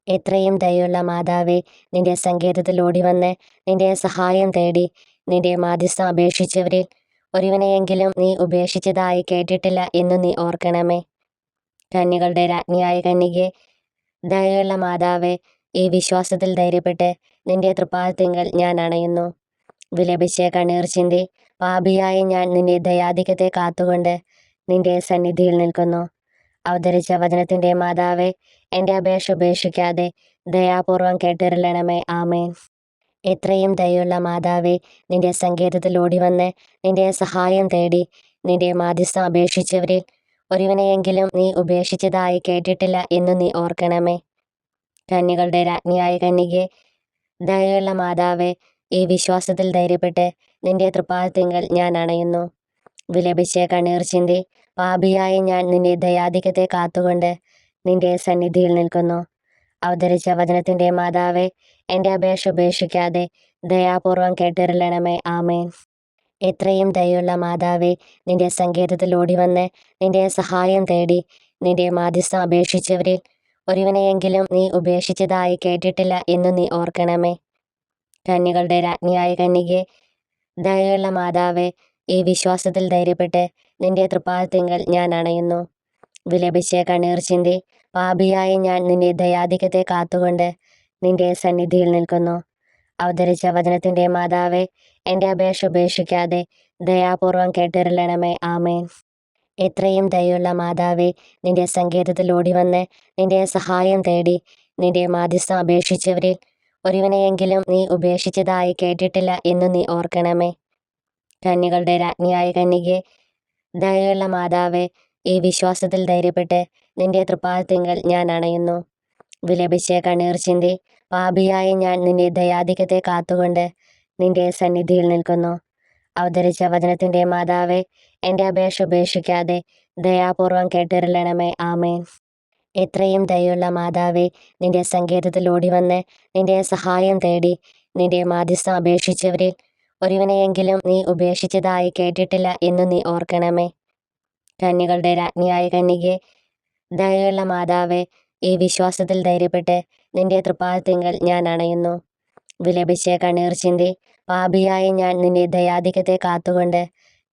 എത്രയും ദയുള്ള മാതാവേ, നിന്റെ സങ്കേതത്തിൽ ഓടിവന്ന് നിന്റെ സഹായം തേടി നിന്റെ മാധ്യസ്ഥം അപേക്ഷിച്ചവരിൽ ഒരുവനെയെങ്കിലും നീ ഉപേക്ഷിച്ചതായി കേട്ടിട്ടില്ല എന്നു നീ ഓർക്കണമേ. കന്യകളുടെ രാജ്ഞിയായ കന്യകെ, ദയുള്ള മാതാവേ, ഈ വിശ്വാസത്തിൽ ധൈര്യപ്പെട്ട് നിന്റെ തൃപ്പാദത്തിങ്കൽ ഞാൻ അണയുന്നു. വിലപിച്ച് കണ്ണീർ ചിന്തി പാപിയായ ഞാൻ നിന്റെ ദയാധിക്യത്തെ കാത്തുകൊണ്ട് നിന്റെ സന്നിധിയിൽ നിൽക്കുന്നു. അവതരിച്ച വചനത്തിന്റെ മാതാവേ, എൻ്റെ അപേക്ഷ ഉപേക്ഷിക്കാതെ ദയാപൂർവം കേട്ടിരളണമേ. ആമേൻ. എത്രയും ദയുള്ള മാതാവേ, നിന്റെ സങ്കേതത്തിൽ ഓടിവന്ന് നിന്റെ സഹായം തേടി നിന്റെ മാധ്യസ്ഥം അപേക്ഷിച്ചവരിൽ ഒരുവനെയെങ്കിലും നീ ഉപേക്ഷിച്ചതായി കേട്ടിട്ടില്ല എന്നു നീ ഓർക്കണമേ. കന്യകളുടെ രാജ്ഞിയായ കന്യകെ, ദയുള്ള മാതാവേ, ഈ വിശ്വാസത്തിൽ ധൈര്യപ്പെട്ട് നിന്റെ തൃപ്പാദത്തിങ്കൽ ഞാൻ അണയുന്നു. വിലപിച്ച് കണ്ണീർ ചിന്തി പാപിയായ ഞാൻ നിന്റെ ദയാധിക്യത്തെ കാത്തുകൊണ്ട് നിന്റെ സന്നിധിയിൽ നിൽക്കുന്നു. അവതരിച്ച വചനത്തിന്റെ മാതാവേ, എൻ്റെ അപേക്ഷ ഉപേക്ഷിക്കാതെ ദയാപൂർവം കേട്ടിരളണമേ. ആമേൻ. എത്രയും ദയുള്ള മാതാവേ, നിന്റെ സങ്കേതത്തിൽ ഓടിവന്ന് നിന്റെ സഹായം തേടി നിന്റെ മാധ്യസ്ഥം അപേക്ഷിച്ചവരിൽ ഒരുവനെയെങ്കിലും നീ ഉപേക്ഷിച്ചതായി കേട്ടിട്ടില്ല എന്നു നീ ഓർക്കണമേ. കന്യകളുടെ രാജ്ഞിയായ കന്യകെ, ദയുള്ള മാതാവേ, ഈ വിശ്വാസത്തിൽ ധൈര്യപ്പെട്ട് നിന്റെ തൃപ്പാദത്തിങ്കൽ ഞാൻ അണയുന്നു. വിലപിച്ച് കണ്ണീർ ചിന്തി പാപിയായ ഞാൻ നിന്റെ ദയാധിക്യത്തെ കാത്തുകൊണ്ട് നിന്റെ സന്നിധിയിൽ നിൽക്കുന്നു. അവതരിച്ച വചനത്തിന്റെ മാതാവേ, എൻ്റെ അപേക്ഷ ഉപേക്ഷിക്കാതെ ദയാപൂർവം കേട്ടിരളണമേ. ആമേൻ. എത്രയും ദയുള്ള മാതാവേ, നിന്റെ സങ്കേതത്തിൽ ഓടിവന്ന് നിന്റെ സഹായം തേടി നിന്റെ മാധ്യസ്ഥം അപേക്ഷിച്ചവരിൽ ഒരുവനെയെങ്കിലും നീ ഉപേക്ഷിച്ചതായി കേട്ടിട്ടില്ല എന്നു നീ ഓർക്കണമേ. കന്യകളുടെ രാജ്ഞിയായ കന്യകെ, ദയുള്ള മാതാവേ, ഈ വിശ്വാസത്തിൽ ധൈര്യപ്പെട്ട് നിന്റെ തൃപ്പാദത്തിങ്കൽ ഞാൻ അണയുന്നു. വിലപിച്ച് കണ്ണീർ ചിന്തി പാപിയായ ഞാൻ നിന്റെ ദയാധിക്യത്തെ കാത്തുകൊണ്ട് നിന്റെ സന്നിധിയിൽ നിൽക്കുന്നു. അവതരിച്ച വചനത്തിന്റെ മാതാവേ, എൻ്റെ അപേക്ഷ ഉപേക്ഷിക്കാതെ ദയാപൂർവം കേട്ടിരളണമേ. ആമേൻ. എത്രയും ദയുള്ള മാതാവേ, നിന്റെ സങ്കേതത്തിൽ ഓടിവന്ന് നിന്റെ സഹായം തേടി നിന്റെ മാധ്യസ്ഥം അപേക്ഷിച്ചവരിൽ ഒരുവനെയെങ്കിലും നീ ഉപേക്ഷിച്ചതായി കേട്ടിട്ടില്ല എന്നു നീ ഓർക്കണമേ. കന്യകളുടെ രാജ്ഞിയായ കന്യകെ, ദയുള്ള മാതാവേ, ഈ വിശ്വാസത്തിൽ ധൈര്യപ്പെട്ട് നിന്റെ തൃപ്പാദത്തിങ്കൽ ഞാൻ അണയുന്നു. വിലപിച്ച് കണ്ണീർ ചിന്തി പാപിയായ ഞാൻ നിന്റെ ദയാധിക്യത്തെ കാത്തുകൊണ്ട്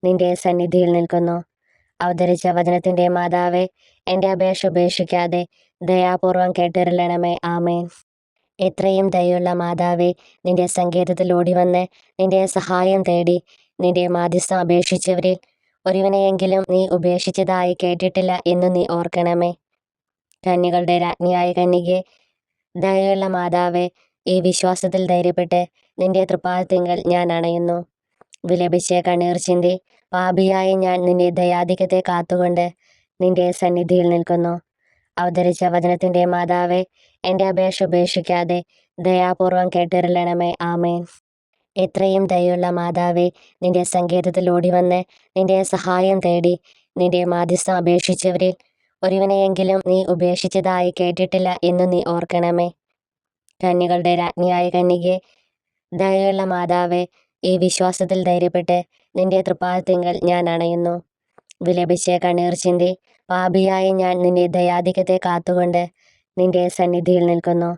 നിന്റെ സന്നിധിയിൽ നിൽക്കുന്നു. അവതരിച്ച വചനത്തിന്റെ മാതാവേ, എൻ്റെ അപേക്ഷ ഉപേക്ഷിക്കാതെ ദയാപൂർവം കേട്ടിരളണമേ. ആമേൻ. എത്രയും ദയുള്ള മാതാവേ, നിന്റെ സങ്കേതത്തിൽ ഓടിവന്ന് നിന്റെ സഹായം തേടി നിന്റെ മാധ്യസ്ഥം അപേക്ഷിച്ചവരിൽ ഒരുവനെയെങ്കിലും നീ ഉപേക്ഷിച്ചതായി കേട്ടിട്ടില്ല എന്നു നീ ഓർക്കണമേ. കന്യകളുടെ രാജ്ഞിയായ കന്യകെ, ദയുള്ള മാതാവേ, ഈ വിശ്വാസത്തിൽ ധൈര്യപ്പെട്ട് നിന്റെ തൃപ്പാദത്തിങ്കൽ ഞാൻ അണയുന്നു. വിലപിച്ച് കണ്ണീർ ചിന്തി പാപിയായ ഞാൻ നിന്റെ ദയാധിക്യത്തെ കാത്തുകൊണ്ട് നിന്റെ സന്നിധിയിൽ നിൽക്കുന്നു. അവതരിച്ച വചനത്തിന്റെ മാതാവേ, എൻ്റെ അപേക്ഷ ഉപേക്ഷിക്കാതെ ദയാപൂർവം കേട്ടിരളണമേ. ആമേൻ. എത്രയും ദയുള്ള മാതാവേ, നിന്റെ സങ്കേതത്തിൽ ഓടിവന്ന് നിന്റെ സഹായം തേടി നിന്റെ മാധ്യസ്ഥം അപേക്ഷിച്ചവരിൽ ഒരുവനെയെങ്കിലും നീ ഉപേക്ഷിച്ചതായി കേട്ടിട്ടില്ല എന്നു നീ ഓർക്കണമേ. കന്യകളുടെ രാജ്ഞിയായ കന്യകെ, ദയുള്ള മാതാവേ, ഈ വിശ്വാസത്തിൽ ധൈര്യപ്പെട്ട് നിന്റെ തൃപ്പാദത്തിങ്കൽ ഞാൻ അണയുന്നു. വിലപിച്ച് കണ്ണീർ ചിന്തി പാപിയായ ഞാൻ നിന്റെ ദയാധിക്യത്തെ കാത്തുകൊണ്ട് നിന്റെ സന്നിധിയിൽ നിൽക്കുന്നു.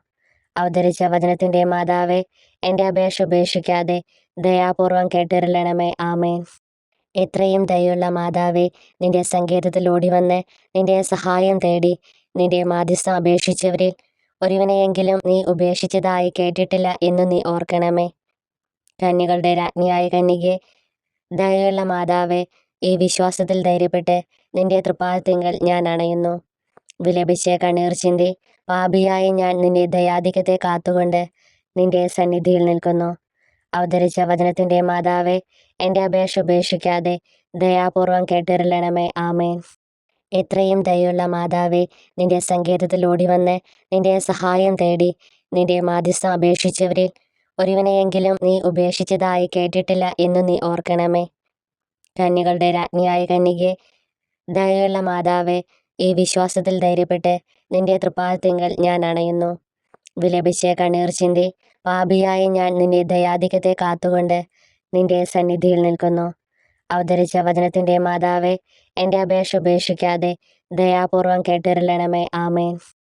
അവതരിച്ച വചനത്തിന്റെ മാതാവേ, എൻ്റെ അപേക്ഷ ഉപേക്ഷിക്കാതെ ദയാപൂർവം കേട്ടിരളണമേ. ആമേൻ. എത്രയും ദയുള്ള മാതാവേ, നിന്റെ സങ്കേതത്തിൽ ഓടിവന്ന് നിന്റെ സഹായം തേടി നിന്റെ മാധ്യസ്ഥം അപേക്ഷിച്ചവരിൽ ഒരുവനെയെങ്കിലും നീ ഉപേക്ഷിച്ചതായി കേട്ടിട്ടില്ല എന്നു നീ ഓർക്കണമേ. കന്യകളുടെ രാജ്ഞിയായ കന്യകെ, ദയുള്ള മാതാവേ, ഈ വിശ്വാസത്തിൽ ധൈര്യപ്പെട്ട് നിന്റെ തൃപ്പാദത്തിങ്കൽ ഞാൻ അണയുന്നു. വിലപിച്ച് കണ്ണീർ ചിന്തി പാപിയായ ഞാൻ നിന്റെ ദയാധിക്യത്തെ കാത്തുകൊണ്ട് നിന്റെ സന്നിധിയിൽ നിൽക്കുന്നു. അവതരിച്ച വചനത്തിന്റെ മാതാവേ, എൻ്റെ അപേക്ഷ ഉപേക്ഷിക്കാതെ ദയാപൂർവം കേട്ടിരളണമേ. ആമേൻ. എത്രയും ദയുള്ള മാതാവേ, നിന്റെ സങ്കേതത്തിൽ ഓടിവന്ന് നിന്റെ സഹായം തേടി നിന്റെ മാധ്യസ്ഥം അപേക്ഷിച്ചവരിൽ ഒരുവനെയെങ്കിലും നീ ഉപേക്ഷിച്ചതായി കേട്ടിട്ടില്ല എന്നു നീ ഓർക്കണമേ. കന്യകളുടെ രാജ്ഞിയായ കന്യകെ, ദയുള്ള മാതാവേ, ഈ വിശ്വാസത്തിൽ ധൈര്യപ്പെട്ട് നിന്റെ തൃപ്പാദത്തിങ്കൽ ഞാൻ അണയുന്നു. വിലപിച്ച് കണ്ണീർ ചിന്തി പാപിയായ ഞാൻ നിന്റെ ദയാധിക്യത്തെ കാത്തുകൊണ്ട് നിന്റെ സന്നിധിയിൽ നിൽക്കുന്നു. അവതരിച്ച വചനത്തിന്റെ മാതാവേ, എൻ്റെ അപേക്ഷ ഉപേക്ഷിക്കാതെ ദയാപൂർവം കേട്ടിരളണമേ. ആമേൻ.